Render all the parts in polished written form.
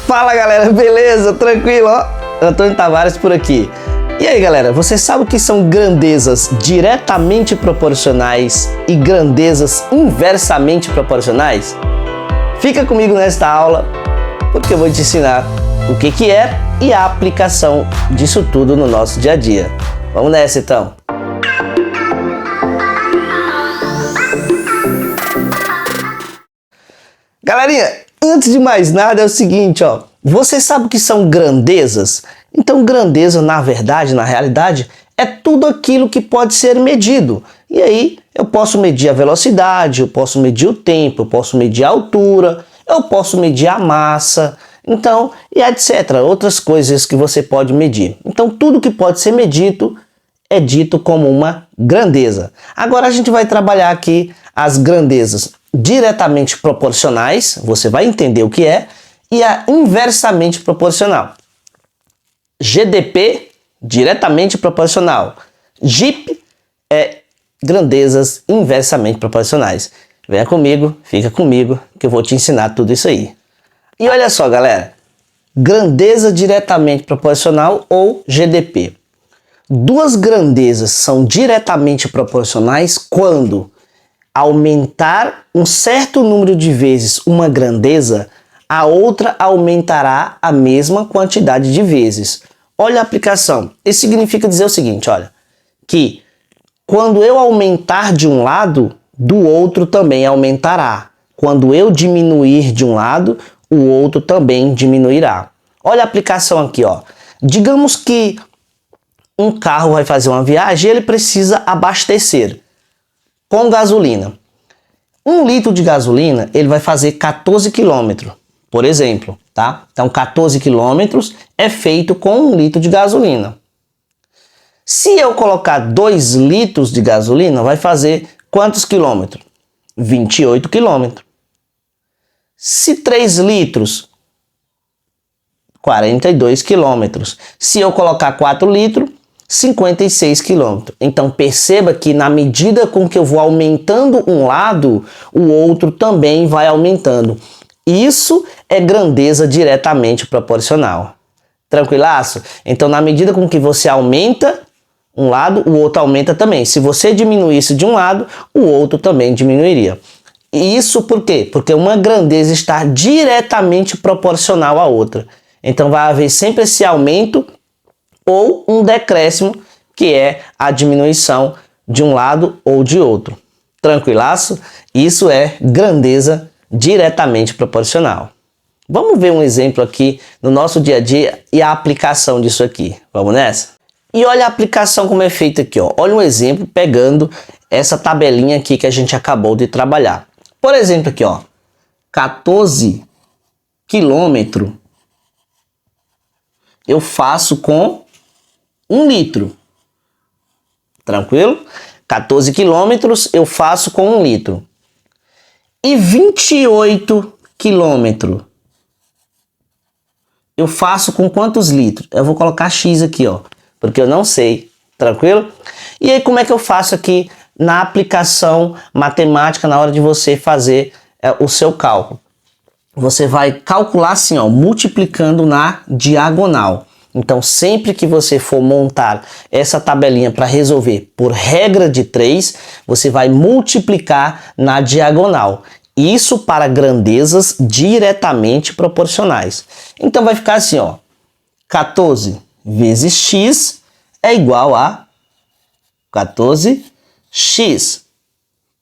Fala galera, beleza? Tranquilo? Ó? Antônio Tavares por aqui. E aí galera, você sabe o que são grandezas diretamente proporcionais e grandezas inversamente proporcionais? Fica comigo nesta aula porque eu vou te ensinar o que é e a aplicação disso tudo no nosso dia a dia. Vamos nessa então! Galerinha, antes de mais nada é o seguinte, ó. Você sabe o que são grandezas? Então grandeza, na verdade, na realidade, é tudo aquilo que pode ser medido. E aí eu posso medir a velocidade, eu posso medir o tempo, eu posso medir a altura, eu posso medir a massa, então, e etc. Outras coisas que você pode medir. Então tudo que pode ser medido é dito como uma grandeza. Agora a gente vai trabalhar aqui as grandezas diretamente proporcionais, você vai entender o que é, e a inversamente proporcional. GDP, diretamente proporcional. GIP é grandezas inversamente proporcionais. Venha comigo, fica comigo, que eu vou te ensinar tudo isso aí. E olha só, galera, grandeza diretamente proporcional ou GDP. Duas grandezas são diretamente proporcionais quando aumentar um certo número de vezes uma grandeza, a outra aumentará a mesma quantidade de vezes. Olha a aplicação. Isso significa dizer o seguinte, olha, que quando eu aumentar de um lado, do outro também aumentará. Quando eu diminuir de um lado, o outro também diminuirá. Olha a aplicação aqui, ó. Digamos que um carro vai fazer uma viagem e ele precisa abastecer com gasolina. 1 litro de gasolina ele vai fazer 14 km, por exemplo, tá? Então 14 km é feito com 1 litro de gasolina. Se eu colocar 2 litros de gasolina, vai fazer quantos quilômetros? 28 km. Se 3 litros, 42 km. Se eu colocar 4 litros, 56 km. Então perceba que na medida com que eu vou aumentando um lado, o outro também vai aumentando. Isso é grandeza diretamente proporcional. Tranquilaço? Então na medida com que você aumenta um lado, o outro aumenta também. Se você diminuísse de um lado, o outro também diminuiria. E isso por quê? Porque uma grandeza está diretamente proporcional à outra. Então vai haver sempre esse aumento ou um decréscimo, que é a diminuição de um lado ou de outro. Tranquilaço? Isso é grandeza diretamente proporcional. Vamos ver um exemplo aqui no nosso dia a dia e a aplicação disso aqui. Vamos nessa? E olha a aplicação como é feita aqui, ó. Olha um exemplo pegando essa tabelinha aqui que a gente acabou de trabalhar. Por exemplo aqui, ó, 14 quilômetros eu faço com 1 litro. Tranquilo? 14 quilômetros eu faço com 1 litro. E 28 quilômetros eu faço com quantos litros? Eu vou colocar X aqui, ó, porque eu não sei. Tranquilo? E aí como é que eu faço aqui na aplicação matemática na hora de você fazer o seu cálculo? Você vai calcular assim, ó, multiplicando na diagonal. Então, sempre que você for montar essa tabelinha para resolver por regra de 3, você vai multiplicar na diagonal. Isso para grandezas diretamente proporcionais. Então, vai ficar assim, ó, 14 vezes x é igual a 14x,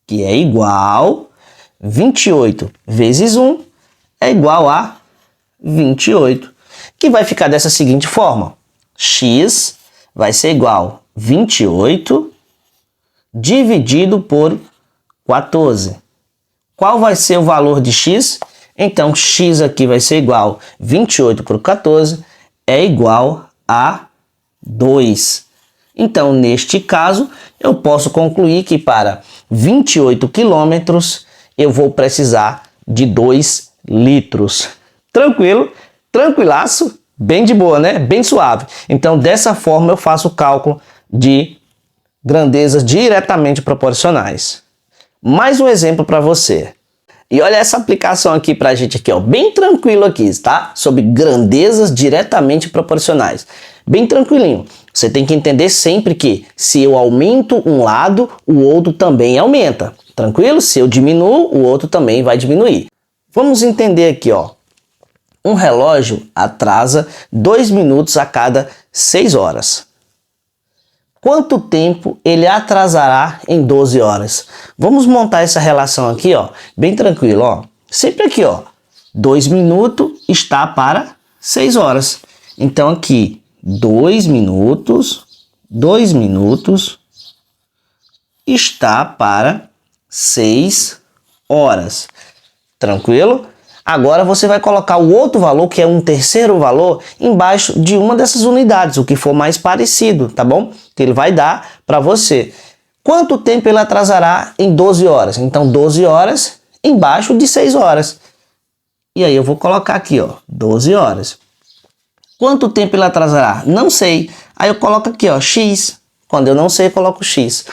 que é igual 28 vezes 1 é igual a 28. Que vai ficar dessa seguinte forma: x vai ser igual a 28 dividido por 14. Qual vai ser o valor de x? Então, x aqui vai ser igual a 28 por 14, é igual a 2. Então, neste caso, eu posso concluir que para 28 quilômetros eu vou precisar de 2 litros. Tranquilo? Tranquilaço, bem de boa, né? Bem suave. Então, dessa forma eu faço o cálculo de grandezas diretamente proporcionais. Mais um exemplo para você. E olha essa aplicação aqui pra gente aqui, ó, bem tranquilo aqui, tá? Sobre grandezas diretamente proporcionais. Bem tranquilinho. Você tem que entender sempre que se eu aumento um lado, o outro também aumenta. Tranquilo? Se eu diminuo, o outro também vai diminuir. Vamos entender aqui, ó. Um relógio atrasa 2 minutos a cada 6 horas. Quanto tempo ele atrasará em 12 horas? Vamos montar essa relação aqui, ó, bem tranquilo, ó. Sempre aqui, ó, 2 minutos está para 6 horas. Então aqui, 2 minutos está para 6 horas. Tranquilo? Agora você vai colocar o outro valor, que é um terceiro valor, embaixo de uma dessas unidades, o que for mais parecido, tá bom? Que ele vai dar para você. Quanto tempo ele atrasará em 12 horas? Então, 12 horas embaixo de 6 horas. E aí eu vou colocar aqui, ó, 12 horas. Quanto tempo ele atrasará? Não sei. Aí eu coloco aqui, ó, X. Quando eu não sei, eu coloco X.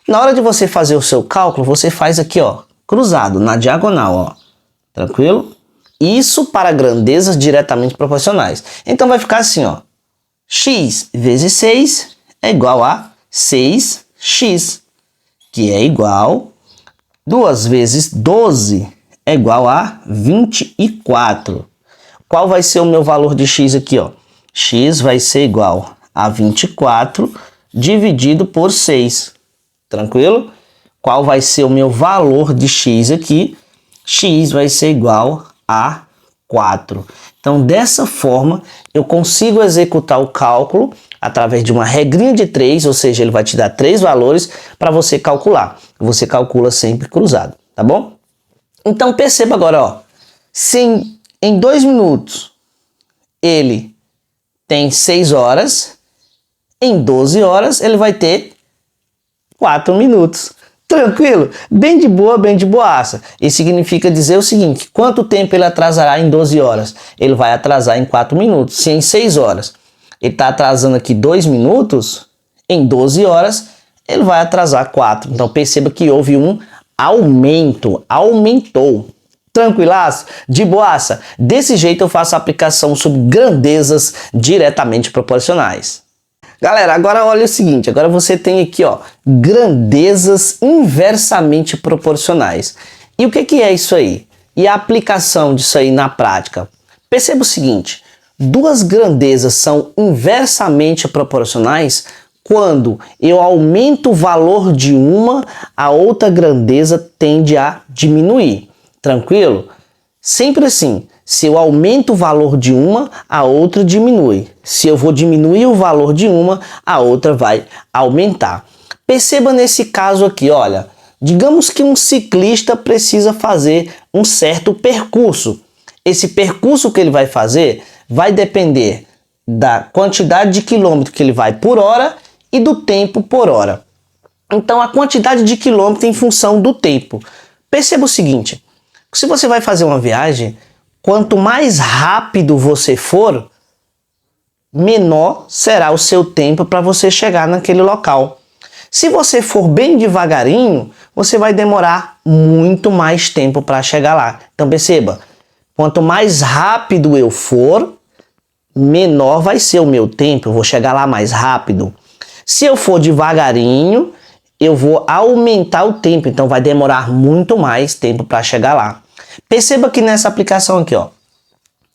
Na hora de você fazer o seu cálculo, você faz aqui, ó, cruzado, na diagonal, ó. Tranquilo? Isso para grandezas diretamente proporcionais. Então vai ficar assim, ó. X vezes 6 é igual a 6x, que é igual 2 vezes 12 é igual a 24. Qual vai ser o meu valor de x aqui, ó? X vai ser igual a 24 dividido por 6. Tranquilo? Qual vai ser o meu valor de x aqui? X vai ser igual a 4. Então, dessa forma, eu consigo executar o cálculo através de uma regrinha de 3, ou seja, ele vai te dar 3 valores para você calcular. Você calcula sempre cruzado, tá bom? Então, perceba agora, ó, se em 2 minutos ele tem 6 horas, em 12 horas ele vai ter 4 minutos. Tranquilo? Bem de boa, bem de boaça. Isso significa dizer o seguinte: quanto tempo ele atrasará em 12 horas? Ele vai atrasar em 4 minutos. Se em 6 horas ele está atrasando aqui 2 minutos, em 12 horas ele vai atrasar 4. Então perceba que houve um aumento, aumentou. Tranquilaço? De boaça? Desse jeito eu faço a aplicação sobre grandezas diretamente proporcionais. Galera, agora olha o seguinte, agora você tem aqui, ó, grandezas inversamente proporcionais. E o que é isso aí? E a aplicação disso aí na prática? Perceba o seguinte, duas grandezas são inversamente proporcionais quando eu aumento o valor de uma, a outra grandeza tende a diminuir. Tranquilo? Sempre assim. Se eu aumento o valor de uma, a outra diminui. Se eu vou diminuir o valor de uma, a outra vai aumentar. Perceba nesse caso aqui, olha, digamos que um ciclista precisa fazer um certo percurso. Esse percurso que ele vai fazer vai depender da quantidade de quilômetro que ele vai por hora e do tempo por hora. Então a quantidade de quilômetro em função do tempo. Perceba o seguinte, se você vai fazer uma viagem, quanto mais rápido você for, menor será o seu tempo para você chegar naquele local. Se você for bem devagarinho, você vai demorar muito mais tempo para chegar lá. Então perceba, quanto mais rápido eu for, menor vai ser o meu tempo, eu vou chegar lá mais rápido. Se eu for devagarinho, eu vou aumentar o tempo, então vai demorar muito mais tempo para chegar lá. Perceba que nessa aplicação aqui, ó,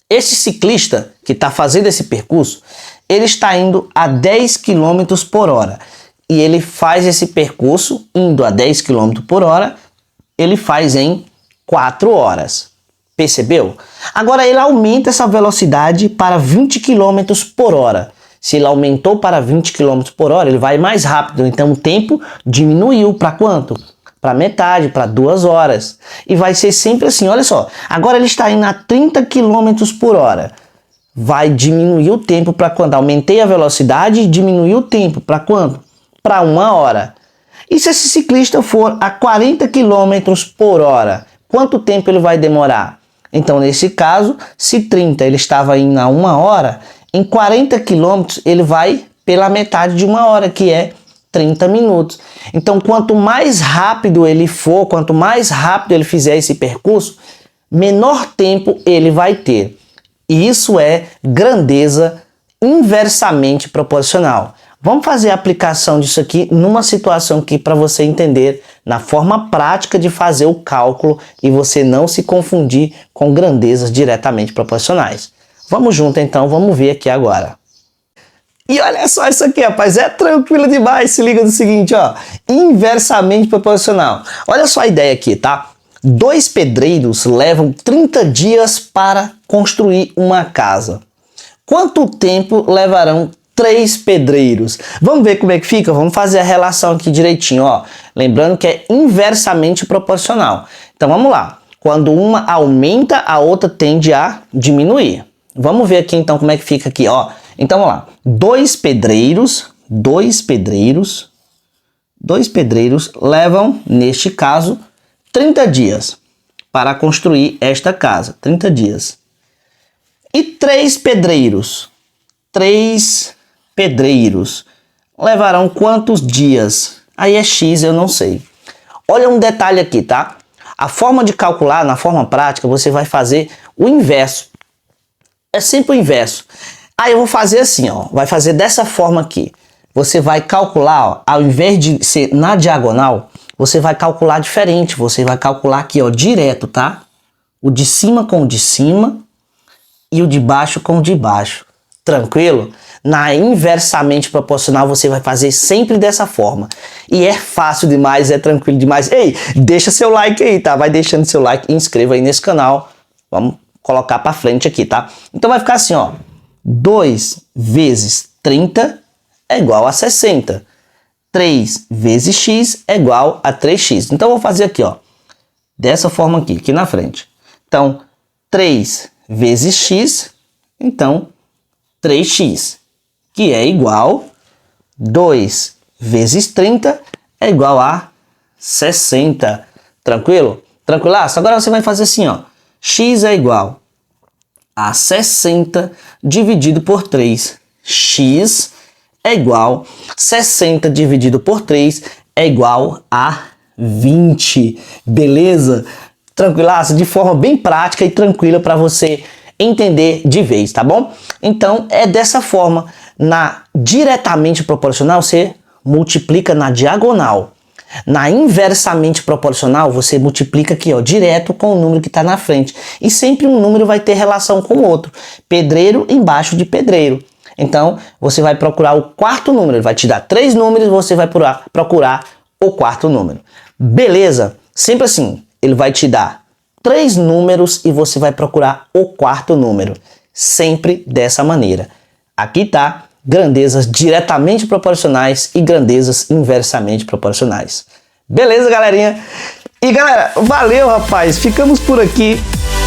esse ciclista que está fazendo esse percurso, ele está indo a 10 km por hora. E ele faz esse percurso, indo a 10 km por hora, ele faz em 4 horas. Percebeu? Agora ele aumenta essa velocidade para 20 km por hora. Se ele aumentou para 20 km por hora, ele vai mais rápido. Então o tempo diminuiu para quanto? Para metade, para 2 horas. E vai ser sempre assim, olha só. Agora ele está indo a 30 km por hora. Vai diminuir o tempo para quando? Aumentei a velocidade e diminuí o tempo. Para quando? Para 1 hora. E se esse ciclista for a 40 km por hora, quanto tempo ele vai demorar? Então, nesse caso, se 30 ele estava indo a 1 hora, em 40 km ele vai pela metade de 1 hora, que é 30 minutos. Então, quanto mais rápido ele for, quanto mais rápido ele fizer esse percurso, menor tempo ele vai ter. E isso é grandeza inversamente proporcional. Vamos fazer a aplicação disso aqui numa situação aqui para você entender na forma prática de fazer o cálculo e você não se confundir com grandezas diretamente proporcionais. Vamos junto então, vamos ver aqui agora. E olha só isso aqui, rapaz, é tranquilo demais, se liga no seguinte, ó, inversamente proporcional. Olha só a ideia aqui, tá? 2 pedreiros levam 30 dias para construir uma casa. Quanto tempo levarão 3 pedreiros? Vamos ver como é que fica? Vamos fazer a relação aqui direitinho, ó. Lembrando que é inversamente proporcional. Então vamos lá. Quando uma aumenta, a outra tende a diminuir. Vamos ver aqui então como é que fica aqui, ó. Então vamos lá. 2 pedreiros levam, neste caso, 30 dias para construir esta casa. 30 dias. E 3 pedreiros levarão quantos dias? Aí é X, eu não sei. Olha um detalhe aqui, tá? A forma de calcular, na forma prática, você vai fazer o inverso. É sempre o inverso. Aí eu vou fazer assim, ó. Vai fazer dessa forma aqui. Você vai calcular, ó, ao invés de ser na diagonal, você vai calcular diferente. Você vai calcular aqui, ó, direto, tá? O de cima com o de cima e o de baixo com o de baixo. Tranquilo? Na inversamente proporcional você vai fazer sempre dessa forma. E é fácil demais, é tranquilo demais. Ei, deixa seu like aí, tá? Vai deixando seu like e inscreva aí nesse canal. Vamos colocar pra frente aqui, tá? Então vai ficar assim, ó. 2 vezes 30 é igual a 60. 3 vezes x é igual a 3x. Então eu vou fazer aqui, ó. Dessa forma aqui na frente. Então, 3 vezes x, então 3x, que é igual 2 vezes 30 é igual a 60. Tranquilo? Tranquilaço? Agora você vai fazer assim, ó. X é igual a 60 dividido por 3. X é igual a 60 dividido por 3 é igual a 20. Beleza? Tranquilaço? De forma bem prática e tranquila para você entender de vez, tá bom? Então é dessa forma. Na diretamente proporcional você multiplica na diagonal. Na inversamente proporcional você multiplica aqui, ó, direto com o número que está na frente. E sempre um número vai ter relação com o outro. Pedreiro embaixo de pedreiro. Então você vai procurar o quarto número. Ele vai te dar 3 números, você vai procurar o quarto número. Beleza? Sempre assim. Ele vai te dar 3 números e você vai procurar o quarto número. Sempre dessa maneira. Aqui tá grandezas diretamente proporcionais e grandezas inversamente proporcionais. Beleza, galerinha? E galera, valeu, rapaz. Ficamos por aqui.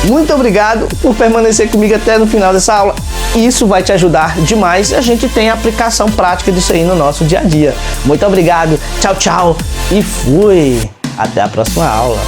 Muito obrigado por permanecer comigo até no final dessa aula. Isso vai te ajudar demais. A gente tem a aplicação prática disso aí no nosso dia a dia. Muito obrigado. Tchau, tchau. E fui. Até a próxima aula.